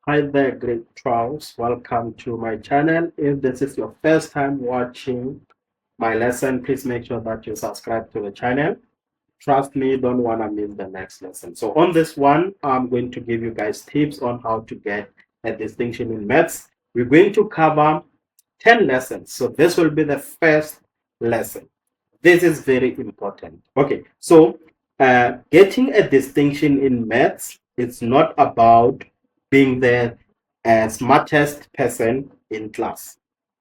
Hi there, great trolls. Welcome to my channel. If this is your first time watching my lesson, please make sure that you subscribe to the channel. Trust me, don't want to miss the next lesson. So on this one, I'm going to give you guys tips on how to get a distinction in maths. We're going to cover 10 lessons. So this will be the first lesson. This is very important. Okay, so getting a distinction in maths, it's not about being the smartest person in class.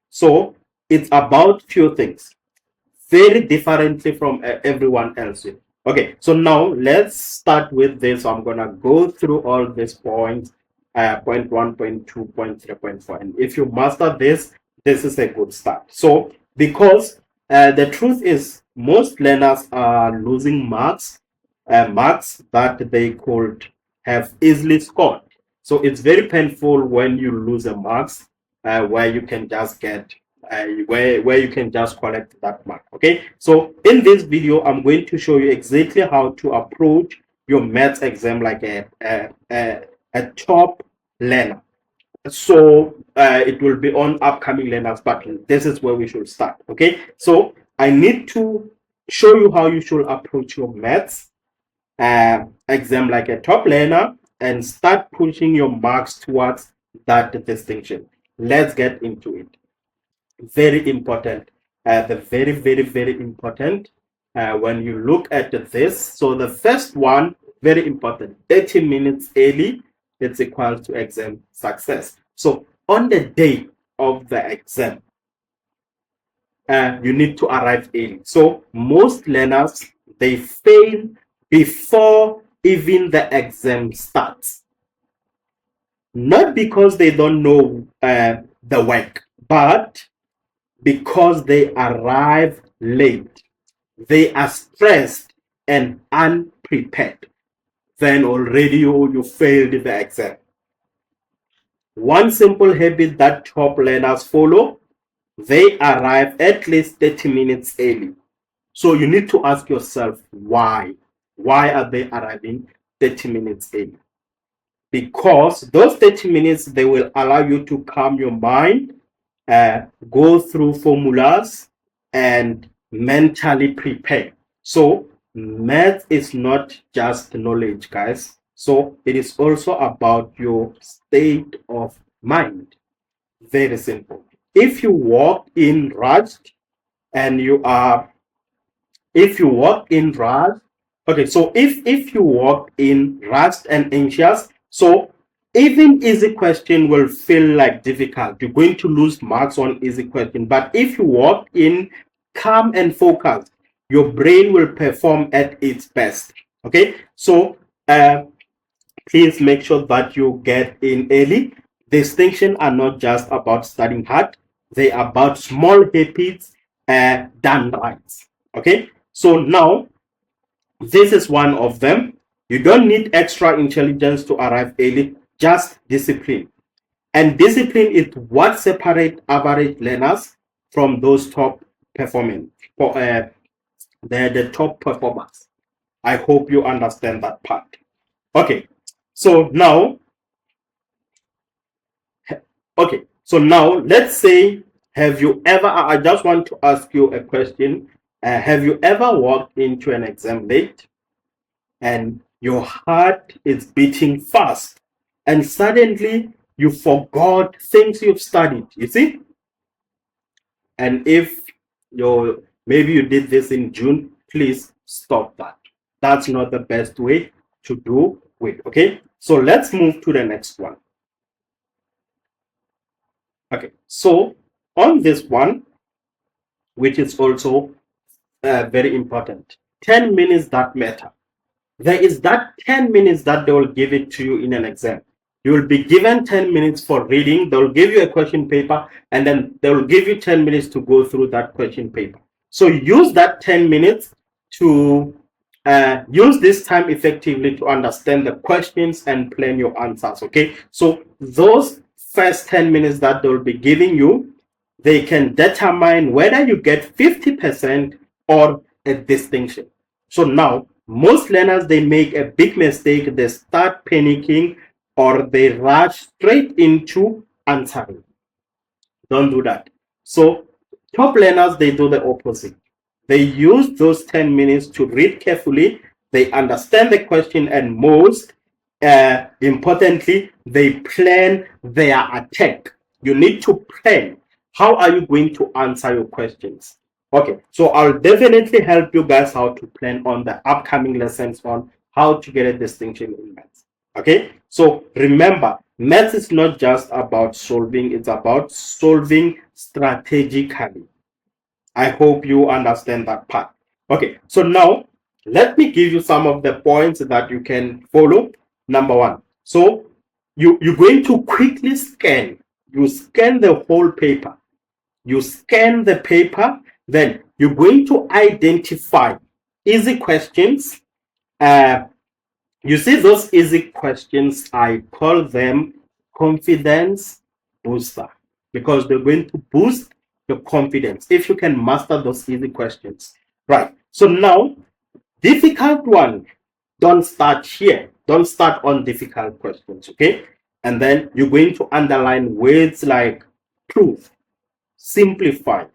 So it's about few things, very differently from everyone else. Okay, so now let's start with this. So I'm gonna go through all these points, point one, point two, point three, point four, and if you master this, this is a good start. So because the truth is most learners are losing marks that they could have easily scored. So it's very painful when you lose a marks where you can just get where you can just collect that mark. Okay, so in this video I'm going to show you exactly how to approach your maths exam like a top learner. So it will be on upcoming learners, but this is where we should start. Okay, so I need to show you how you should approach your maths exam like a top learner and start pushing your marks towards that distinction. Let's get into it. Very important. The very important when you look at this. So the first one, very important, 30 minutes early, it's equal to exam success. So on the day of the exam, you need to arrive early. So most learners, they fail before even the exam starts. Not because they don't know the work, but because they arrive late. They are stressed and unprepared. Then already you failed the exam. One simple habit that top learners follow, they arrive at least 30 minutes early. So you need to ask yourself why. Why are they arriving 30 minutes early? Because those 30 minutes, they will allow you to calm your mind, go through formulas, and mentally prepare. So math is not just knowledge, guys. So it is also about your state of mind. Very simple. If you walk in rushed and you are, if you walk in rushed, okay, so if you walk in rushed and anxious, so even easy question will feel like difficult. You're going to lose marks on easy question. But if you walk in calm and focused, your brain will perform at its best. Okay, so please make sure that you get in early. Distinctions are not just about studying hard, they are about small habits done right. Okay, so now this is one of them. You don't need extra intelligence to arrive early, just discipline. And discipline is what separates average learners from those top performing, the top performers. I hope you understand that part. Okay, so now, let's say, have you ever? I just want to ask you a question. Have you ever walked into an exam late and your heart is beating fast and suddenly you forgot things you've studied, you see? And if you maybe you did this in June, please stop that. That's not the best way to do it. Okay, so let's move to the next one. Okay, so on this one, which is also very important, 10 minutes that matter. There is that 10 minutes that they will give it to you in an exam. You will be given 10 minutes for reading. They will give you a question paper, and then they will give you 10 minutes to go through that question paper. So use that 10 minutes to use this time effectively to understand the questions and plan your answers. Okay, so those first 10 minutes that they will be giving you, they can determine whether you get 50% or a distinction. So now most learners, they make a big mistake. They start panicking or they rush straight into answering. Don't do that. So top learners, they do the opposite. They use those 10 minutes to read carefully. They understand the question, and most importantly, they plan their attack. You need to plan. How are you going to answer your questions? Okay, so I'll definitely help you guys how to plan on the upcoming lessons on how to get a distinction in maths. Okay, so remember, maths is not just about solving, it's about solving strategically. I hope you understand that part. Okay, so now let me give you some of the points that you can follow. Number one, so you're going to quickly scan. You scan the whole paper. You scan the paper, then you're going to identify easy questions. You see those easy questions, I call them confidence booster, because they're going to boost your confidence if you can master those easy questions. Right. So now, difficult one, don't start here. Don't start on difficult questions, okay? And then you're going to underline words like prove, simplify,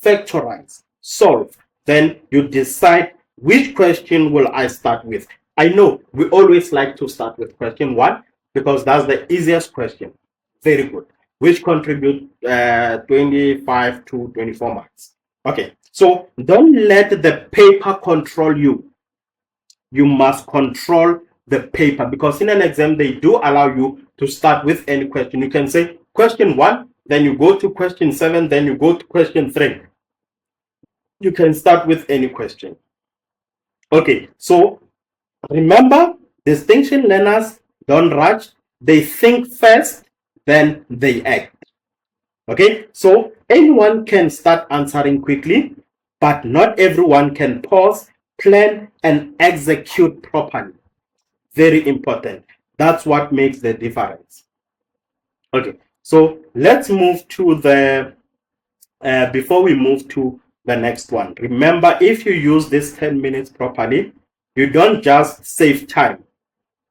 factorize, solve. Then you decide which question will I start with. I know we always like to start with question one because that's the easiest question. Very good. Which contribute 25 to 24 marks. Okay, so don't let the paper control you. You must control the paper, because in an exam they do allow you to start with any question. You can say question one, then you go to question 7, then you go to question 3. You can start with any question. Okay, so remember, distinction learners don't rush. They think first, then they act. Okay, so anyone can start answering quickly, but not everyone can pause, plan, and execute properly. Very important. That's what makes the difference. Okay, so let's move to the before we move to the next one. Remember, if you use this 10 minutes properly, you don't just save time,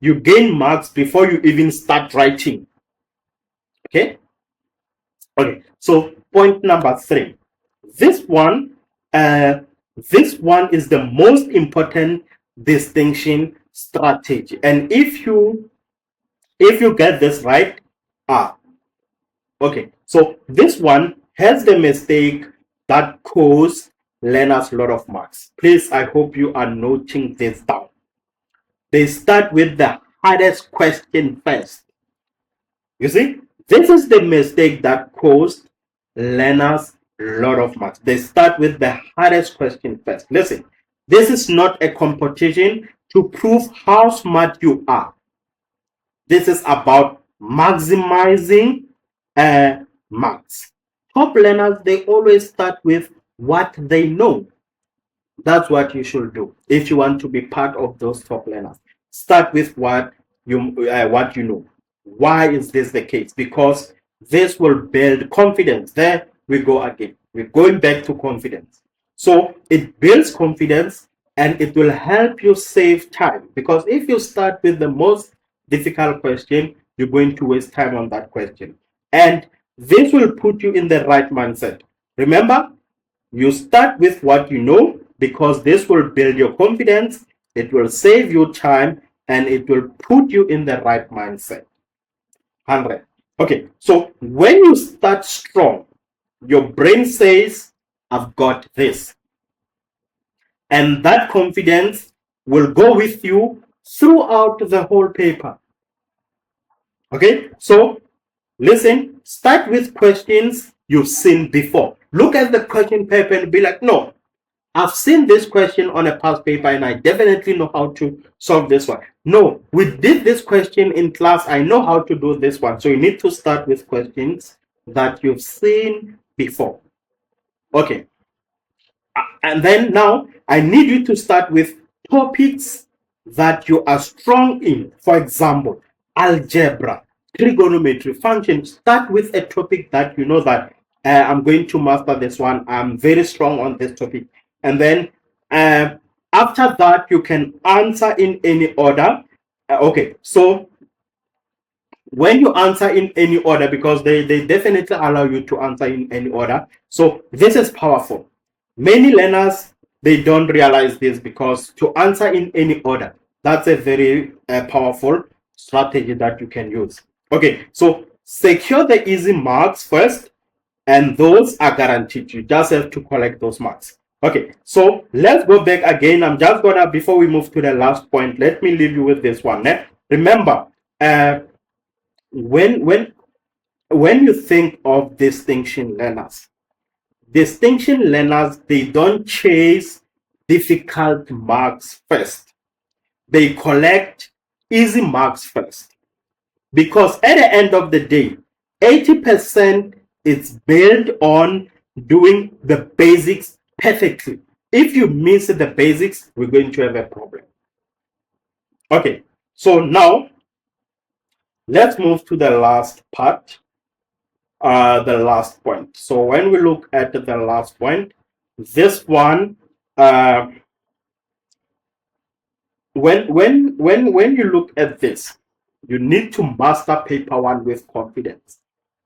you gain marks before you even start writing. Okay, so point number 3, this one uh, is the most important distinction strategy, and if you get this right, okay, so this one has the mistake that costs learners a lot of marks. Please, I hope you are noting this down. They start with the hardest question first. You see, this is the mistake that costs learners a lot of marks. They start with the hardest question first. Listen, this is not a competition to prove how smart you are. This is about maximizing marks. Top learners, they always start with what they know. That's what you should do if you want to be part of those top learners. Start with what you know. Why is this the case? Because this will build confidence. There we go again. We're going back to confidence. So it builds confidence, and it will help you save time, because if you start with the most difficult question, you're going to waste time on that question, and this will put you in the right mindset. Remember, you start with what you know, because this will build your confidence, it will save you time, and it will put you in the right mindset. 100. Okay, so when you start strong, your brain says, I've got this. And that confidence will go with you throughout the whole paper. Okay, so listen, start with questions you've seen before. Look at the question paper and be like, no, I've seen this question on a past paper and I definitely know how to solve this one. No, we did this question in class. I know how to do this one. So you need to start with questions that you've seen before. Okay. And then now I need you to start with topics that you are strong in. For example, algebra, trigonometry, functions. Start with a topic that you know that I'm going to master this one. I'm very strong on this topic. And then after that, you can answer in any order. Okay, so when you answer in any order, because they definitely allow you to answer in any order. So this is powerful. Many learners, they don't realize this, because to answer in any order, that's a very powerful strategy that you can use. Okay, so secure the easy marks first, and those are guaranteed. You just have to collect those marks. Okay, so let's go back again. I'm just gonna, before we move to the last point, let me leave you with this one. Remember, when when you think of distinction learners, they don't chase difficult marks first. They collect easy marks first, because at the end of the day, 80% is built on doing the basics perfectly. If you miss the basics, we're going to have a problem. Okay, so now let's move to the last part, the last point. So when we look at the last point, this one, uh, when you look at this, you need to master paper one with confidence.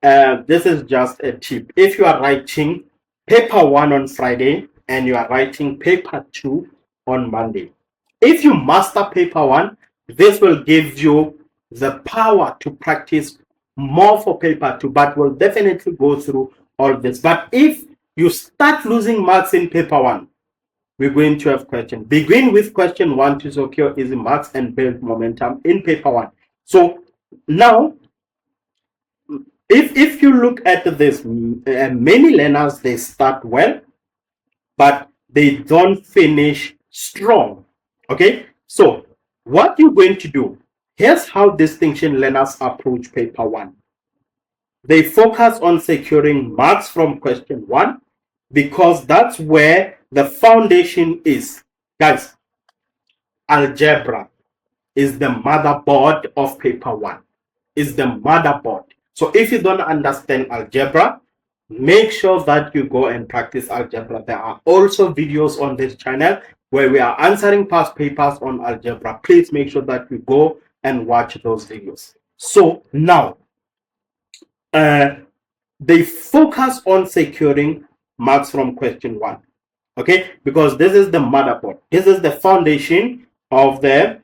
This is just a tip. If you are writing paper one on Friday and you are writing paper two on Monday, if you master paper one, this will give you the power to practice more for paper two, but we'll definitely go through all this. But if you start losing marks in paper one, we're going to have questions. Begin with question one to secure easy marks and build momentum in paper one. So now, if you look at this, many learners, they start well, but they don't finish strong. Okay, so what you're going to do, here's how distinction learners approach paper one. They focus on securing marks from question one, because that's where the foundation is. Guys, algebra is the motherboard of paper one. Is the motherboard. So if you don't understand algebra, make sure that you go and practice algebra. There are also videos on this channel where we are answering past papers on algebra. Please make sure that you go and watch those videos. So now, they focus on securing marks from question one. Okay, because this is the motherboard. This is the foundation of this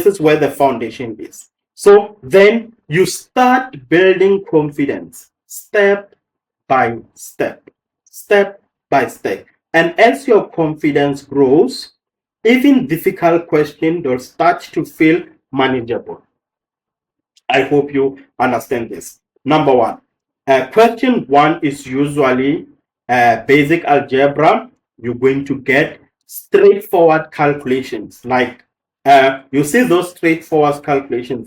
is where the foundation is. So then you start building confidence step by step, step by step. And as your confidence grows, even difficult questions will start to feel manageable. I hope you understand this. Number one, question one is usually basic algebra. You're going to get straightforward calculations. Like you see those straightforward calculations.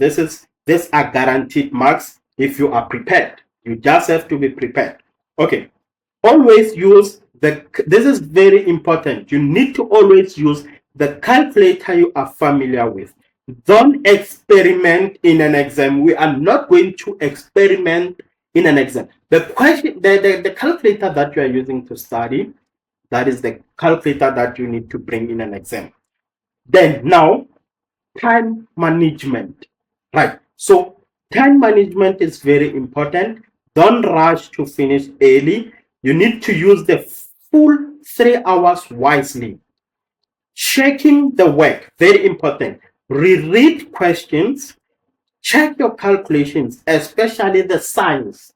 These are guaranteed marks if you are prepared. You just have to be prepared. Okay. Always use this is very important. You need to always use the calculator you are familiar with. Don't experiment in an exam. We are not going to experiment in an exam. The question, the calculator that you are using to study, that is the calculator that you need to bring in an exam. Then now, time management. Right. So time management is very important. Don't rush to finish early. You need to use the full 3 hours wisely. Checking the work, very important. Reread questions, check your calculations, especially the signs.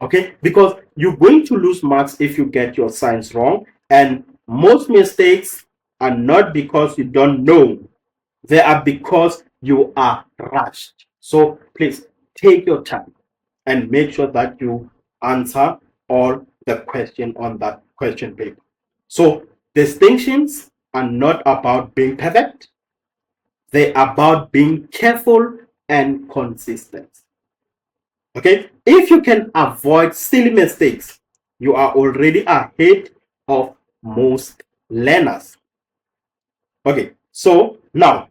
Okay, because you're going to lose marks if you get your signs wrong. And most mistakes are not because you don't know, they are because you are rushed. So please take your time and make sure that you answer all the question on that question paper. So distinctions are not about being perfect. They're about being careful and consistent. Okay, if you can avoid silly mistakes, you are already ahead of most learners. Okay, so now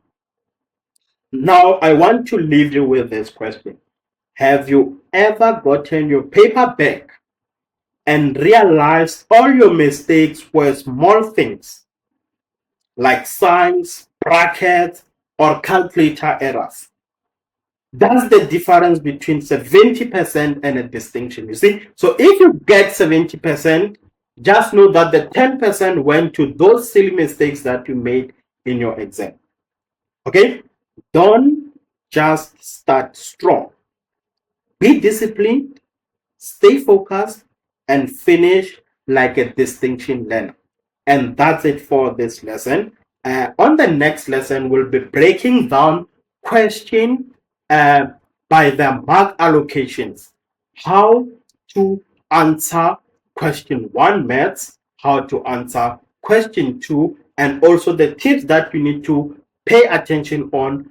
I want to leave you with this question. Have you ever gotten your paper back and realized all your mistakes were small things like signs, brackets, or calculator errors? That's the difference between 70% and a distinction. You see, so if you get 70%, just know that the 10% went to those silly mistakes that you made in your exam. Okay, don't just start strong. Be disciplined, stay focused, and finish like a distinction learner. And that's it for this lesson. On the next lesson, we'll be breaking down question uh, by the mark allocations. How to answer question 1 maths, how to answer question 2, and also the tips that you need to pay attention on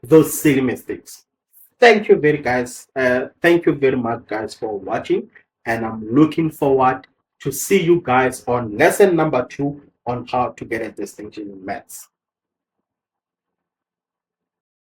those silly mistakes. Thank you very much, guys, for watching, and I'm looking forward to see you guys on lesson number 2 on how to get a distinction in maths.